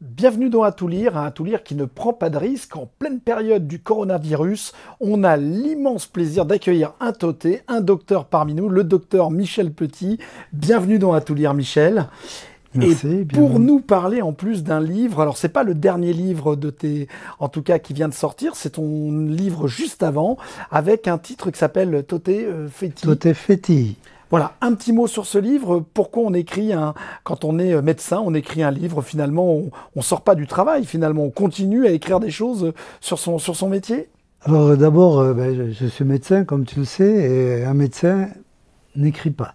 Bienvenue dans À tout lire, un À tout lire qui ne prend pas de risque. En pleine période du coronavirus, on a l'immense plaisir d'accueillir un toté, un docteur parmi nous, le docteur Michel Petit. Bienvenue dans À tout lire, Michel. Et Merci, pour bienvenue. nous parler en plus d'un livre, alors c'est pas le dernier livre de tes, en tout cas qui vient de sortir, c'est ton livre juste avant, avec un titre qui s'appelle Toté Féti. Tout est fétille. Voilà, un petit mot sur ce livre. Pourquoi on écrit quand on est médecin, on écrit un livre, finalement, on sort pas du travail, finalement, on continue à écrire des choses sur son métier. Alors d'abord, je suis médecin, comme tu le sais, et un médecin n'écrit pas.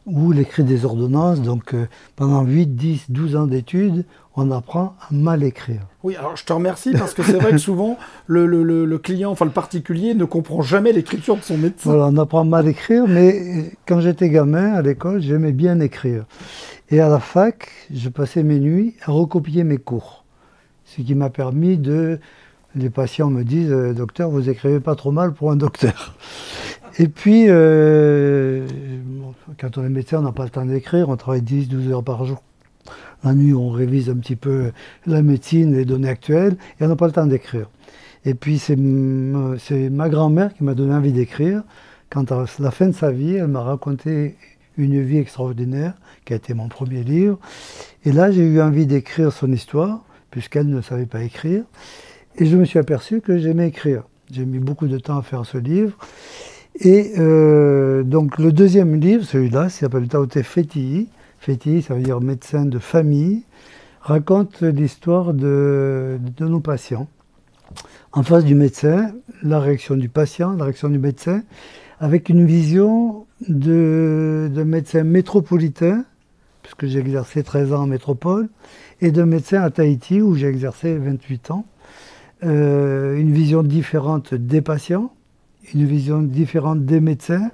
Ou il écrit des ordonnances, donc pendant 8, 10, 12 ans d'études, on apprend à mal écrire. Oui, alors je te remercie parce que c'est vrai que souvent, le client, enfin le particulier, ne comprend jamais l'écriture de son médecin. Voilà, on apprend mal à écrire, mais quand j'étais gamin, à l'école, j'aimais bien écrire. Et à la fac, je passais mes nuits à recopier mes cours. Ce qui m'a permis de... Les patients me disent, docteur, vous écrivez pas trop mal pour un docteur. Et puis, quand on est médecin, on n'a pas le temps d'écrire, on travaille 10, 12 heures par jour. La nuit, on révise un petit peu la médecine, les données actuelles, et on n'a pas le temps d'écrire. Et puis, c'est ma grand-mère qui m'a donné envie d'écrire. Quand à la fin de sa vie, elle m'a raconté une vie extraordinaire, qui a été mon premier livre. Et là, j'ai eu envie d'écrire son histoire, puisqu'elle ne savait pas écrire. Et je me suis aperçu que j'aimais écrire. J'ai mis beaucoup de temps à faire ce livre. Et donc le deuxième livre, celui-là, s'appelle Taoté Féti. Féti, ça veut dire médecin de famille, raconte l'histoire de nos patients. En face du médecin, la réaction du patient, la réaction du médecin, avec une vision de médecin métropolitain, puisque j'ai exercé 13 ans en métropole, et de médecin à Tahiti, où j'ai exercé 28 ans. Une vision différente des patients, une vision différente des médecins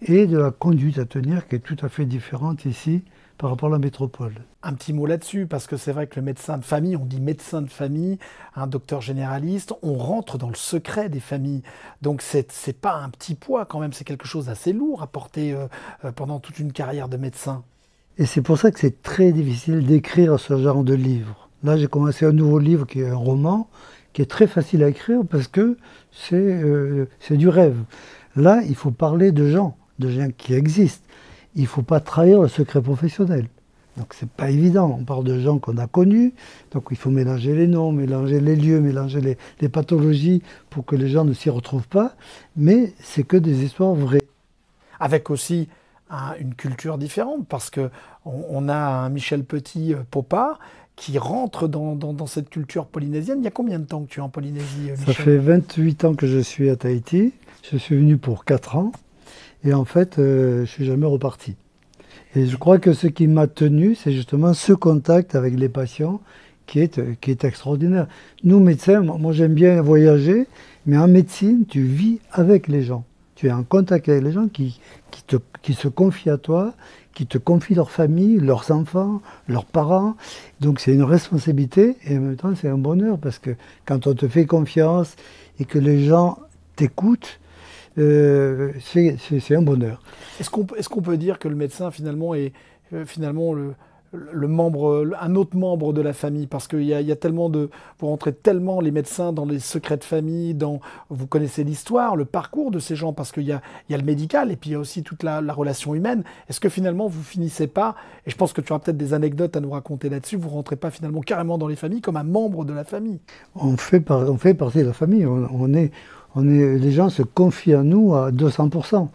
et de la conduite à tenir qui est tout à fait différente ici par rapport à la métropole. Un petit mot là-dessus, parce que c'est vrai que le médecin de famille, on dit médecin de famille, un docteur généraliste, on rentre dans le secret des familles. Donc c'est pas un petit poids quand même, c'est quelque chose d'assez lourd à porter pendant toute une carrière de médecin. Et c'est pour ça que c'est très difficile d'écrire ce genre de livre. Là, j'ai commencé un nouveau livre qui est un roman, qui est très facile à écrire parce que c'est du rêve. Là, il faut parler de gens qui existent. Il ne faut pas trahir le secret professionnel. Donc c'est pas évident. On parle de gens qu'on a connus, donc il faut mélanger les noms, mélanger les lieux, mélanger les pathologies pour que les gens ne s'y retrouvent pas. Mais c'est que des histoires vraies. Avec aussi une culture différente, parce que on a un Michel Petit Popard qui rentre dans cette culture polynésienne. Il y a combien de temps que tu es en Polynésie, Ça Michel? fait 28 ans que je suis à Tahiti. Je suis venu pour 4 ans. Et en fait, je suis jamais reparti. Et je crois que ce qui m'a tenu, c'est justement ce contact avec les patients qui est extraordinaire. Nous, médecins, moi j'aime bien voyager, mais en médecine, tu vis avec les gens. Tu es en contact avec les gens qui se confient à toi, qui te confient leur famille, leurs enfants, leurs parents. Donc c'est une responsabilité et en même temps c'est un bonheur parce que quand on te fait confiance et que les gens t'écoutent, c'est un bonheur. Est-ce qu'on peut dire que le médecin finalement est finalement le membre, un autre membre de la famille? Parce il y a tellement vous rentrez tellement les médecins dans les secrets de famille, vous connaissez l'histoire, le parcours de ces gens, parce il y a le médical et puis il y a aussi toute la relation humaine. Est-ce que finalement vous finissez pas, et je pense que tu auras peut-être des anecdotes à nous raconter là-dessus, vous rentrez pas finalement carrément dans les familles comme un membre de la famille? On fait partie de la famille. Les gens se confient à nous à 200%.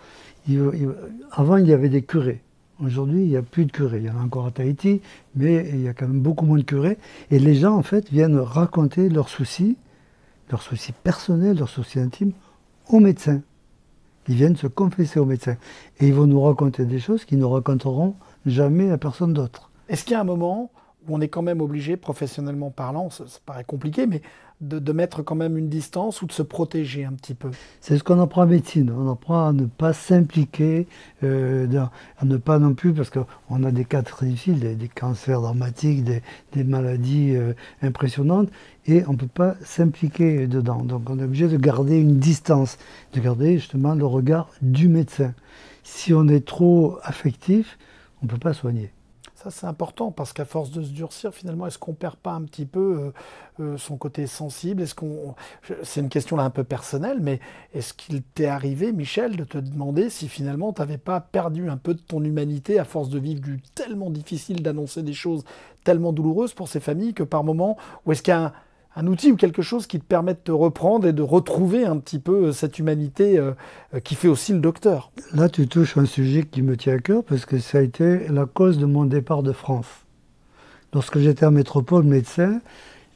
Avant, il y avait des curés. Aujourd'hui, il n'y a plus de curés. Il y en a encore à Tahiti, mais il y a quand même beaucoup moins de curés. Et les gens, en fait, viennent raconter leurs soucis personnels, leurs soucis intimes, aux médecins. Ils viennent se confesser aux médecins. Et ils vont nous raconter des choses qu'ils ne raconteront jamais à personne d'autre. Est-ce qu'il y a un moment où on est quand même obligé, professionnellement parlant, ça paraît compliqué, mais de mettre quand même une distance ou de se protéger un petit peu? C'est ce qu'on apprend en médecine. On apprend à ne pas s'impliquer, à ne pas non plus, parce qu'on a des cas très difficiles, des cancers dramatiques, des maladies impressionnantes, et on ne peut pas s'impliquer dedans. Donc on est obligé de garder une distance, de garder justement le regard du médecin. Si on est trop affectif, on ne peut pas soigner. Ça, c'est important parce qu'à force de se durcir, finalement, est-ce qu'on perd pas un petit peu son côté sensible? C'est une question là un peu personnelle, mais est-ce qu'il t'est arrivé, Michel, de te demander si finalement tu n'avais pas perdu un peu de ton humanité à force de vivre du tellement difficile d'annoncer des choses tellement douloureuses pour ces familles que par moment, ou est-ce qu'il y a un outil ou quelque chose qui te permet de te reprendre et de retrouver un petit peu cette humanité qui fait aussi le docteur? Là, tu touches un sujet qui me tient à cœur parce que ça a été la cause de mon départ de France. Lorsque j'étais en métropole médecin,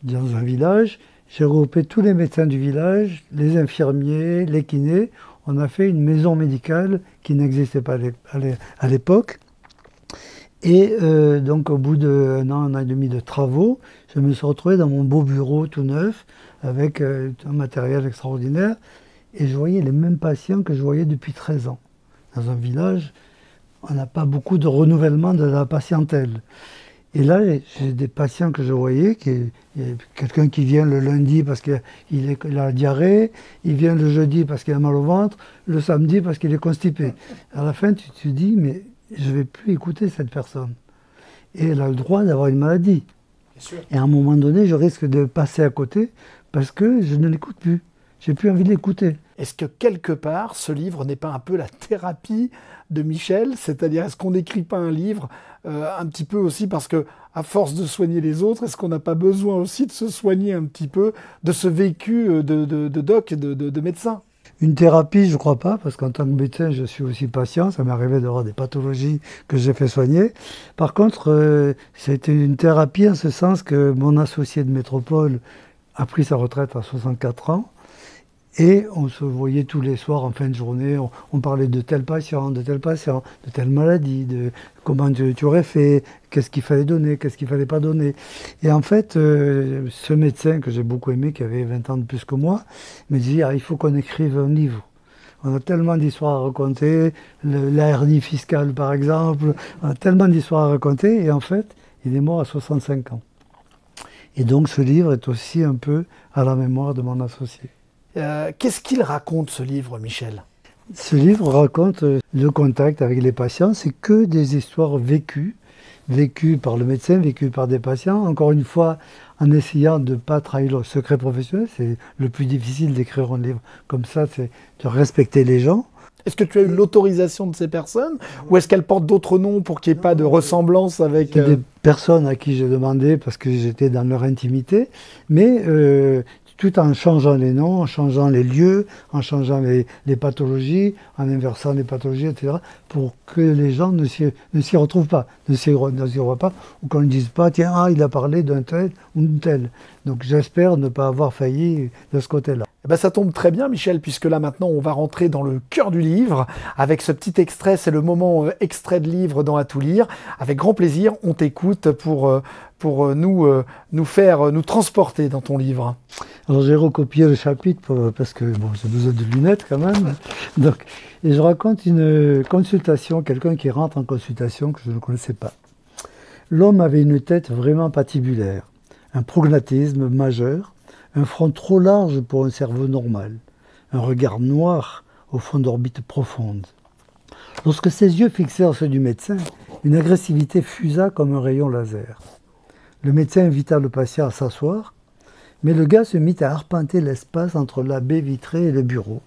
dans un village, j'ai regroupé tous les médecins du village, les infirmiers, les kinés. On a fait une maison médicale qui n'existait pas à l'époque. Et donc au bout d'un an et demi de travaux, je me suis retrouvé dans mon beau bureau tout neuf, avec un matériel extraordinaire, et je voyais les mêmes patients que je voyais depuis 13 ans. Dans un village, on n'a pas beaucoup de renouvellement de la patientèle. Et là, j'ai des patients que je voyais, quelqu'un qui vient le lundi parce qu'il a la diarrhée, il vient le jeudi parce qu'il a mal au ventre, le samedi parce qu'il est constipé. À la fin, tu te dis, mais je ne vais plus écouter cette personne. Et elle a le droit d'avoir une maladie. Bien sûr. Et à un moment donné, je risque de passer à côté parce que je ne l'écoute plus. J'ai plus envie de l'écouter. Est-ce que quelque part, ce livre n'est pas un peu la thérapie de Michel? C'est-à-dire, est-ce qu'on n'écrit pas un livre un petit peu aussi parce que, à force de soigner les autres, est-ce qu'on n'a pas besoin aussi de se soigner un petit peu de ce vécu de doc, de médecin? Une thérapie, je ne crois pas, parce qu'en tant que médecin, je suis aussi patient. Ça m'est arrivé d'avoir des pathologies que j'ai fait soigner. Par contre, c'était une thérapie en ce sens que mon associé de métropole a pris sa retraite à 64 ans. Et on se voyait tous les soirs en fin de journée, on parlait de tel patient, de telle maladie, de comment tu aurais fait, qu'est-ce qu'il fallait donner, qu'est-ce qu'il fallait pas donner. Et en fait, ce médecin que j'ai beaucoup aimé, qui avait 20 ans de plus que moi, me dit il faut qu'on écrive un livre. On a tellement d'histoires à raconter, la hernie fiscale par exemple, on a tellement d'histoires à raconter, et en fait, il est mort à 65 ans. Et donc ce livre est aussi un peu à la mémoire de mon associé. Qu'est-ce qu'il raconte, ce livre, Michel? Ce livre raconte le contact avec les patients. C'est que des histoires vécues par le médecin, vécues par des patients. Encore une fois, en essayant de ne pas trahir le secret professionnel. C'est le plus difficile d'écrire un livre comme ça, c'est de respecter les gens. Est-ce que tu as eu l'autorisation de ces personnes ou est-ce qu'elles portent d'autres noms pour qu'il n'y ait pas de ressemblance avec... Des personnes à qui j'ai demandé parce que j'étais dans leur intimité, mais tout en changeant les noms, en changeant les lieux, en changeant les pathologies, en inversant les pathologies, etc., pour que les gens ne s'y retrouvent pas, ne s'y revoient pas, ou qu'on ne dise pas, tiens, il a parlé d'un tel ou d'une telle. Donc j'espère ne pas avoir failli de ce côté-là. Eh ben, ça tombe très bien, Michel, puisque là maintenant on va rentrer dans le cœur du livre avec ce petit extrait. C'est le moment extrait de livre dans À tout lire. Avec grand plaisir, on t'écoute pour nous transporter dans ton livre. Alors j'ai recopié le chapitre parce que bon, j'ai besoin de lunettes quand même. Donc, et je raconte une consultation, quelqu'un qui rentre en consultation que je ne connaissais pas. L'homme avait une tête vraiment patibulaire, un prognatisme majeur, un front trop large pour un cerveau normal, un regard noir au fond d'orbite profonde. Lorsque ses yeux fixèrent ceux du médecin, une agressivité fusa comme un rayon laser. Le médecin invita le patient à s'asseoir, mais le gars se mit à arpenter l'espace entre la baie vitrée et le bureau.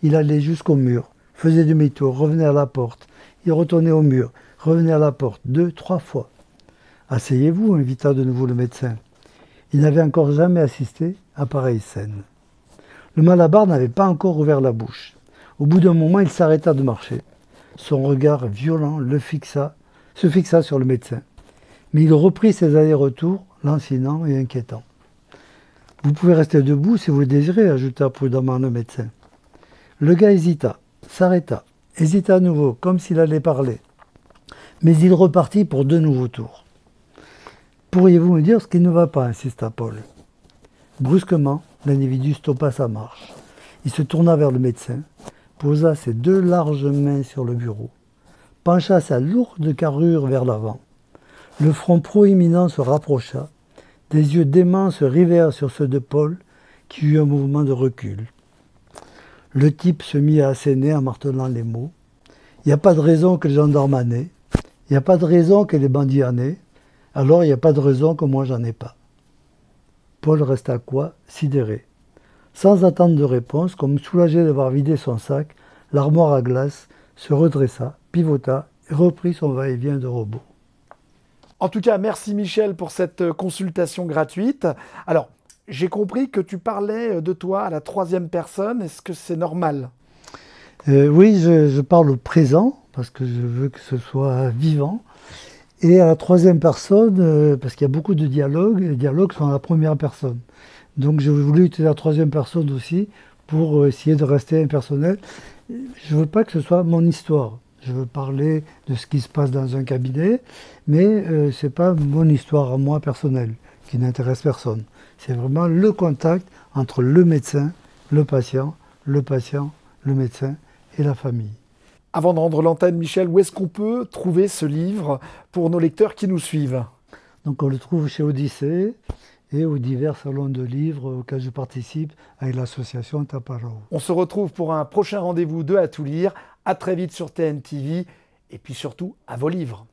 Il allait jusqu'au mur, faisait demi-tour, revenait à la porte, il retournait au mur, revenait à la porte, 2, 3 fois. « Asseyez-vous » invita de nouveau le médecin. Il n'avait encore jamais assisté à pareille scène. Le malabar n'avait pas encore ouvert la bouche. Au bout d'un moment, il s'arrêta de marcher. Son regard violent se fixa sur le médecin. Mais il reprit ses allers-retours, lancinants et inquiétants. « Vous pouvez rester debout si vous le désirez », ajouta prudemment le médecin. Le gars hésita, s'arrêta, hésita à nouveau, comme s'il allait parler. Mais il repartit pour 2 nouveaux tours. « Pourriez-vous me dire ce qui ne va pas » insista Paul. Brusquement, l'individu stoppa sa marche. Il se tourna vers le médecin, posa ses 2 larges mains sur le bureau, pencha sa lourde carrure vers l'avant. Le front proéminent se rapprocha, des yeux déments se rivèrent sur ceux de Paul, qui eut un mouvement de recul. Le type se mit à asséner en martelant les mots. « Il n'y a pas de raison que les gendarmes en aient. Il n'y a pas de raison que les bandits en aient, alors il n'y a pas de raison que moi j'en ai pas. Paul resta quoi? Sidéré. Sans attendre de réponse, comme soulagé d'avoir vidé son sac, l'armoire à glace se redressa, pivota et reprit son va-et-vient de robot. En tout cas, merci Michel pour cette consultation gratuite. Alors, j'ai compris que tu parlais de toi à la troisième personne. Est-ce que c'est normal? Oui, je parle au présent, parce que je veux que ce soit vivant. Et à la troisième personne, parce qu'il y a beaucoup de dialogues, les dialogues sont à la première personne. Donc j'ai voulu utiliser la troisième personne aussi pour essayer de rester impersonnel. Je ne veux pas que ce soit mon histoire. Je veux parler de ce qui se passe dans un cabinet, mais ce n'est pas mon histoire à moi personnelle qui n'intéresse personne. C'est vraiment le contact entre le médecin, le patient, le médecin et la famille. Avant de rendre l'antenne, Michel, où est-ce qu'on peut trouver ce livre pour nos lecteurs qui nous suivent? Donc on le trouve chez Odyssée et aux divers salons de livres auxquels je participe avec l'association Taparo. On se retrouve pour un prochain rendez-vous de À tout lire. À très vite sur TNTV et puis surtout à vos livres.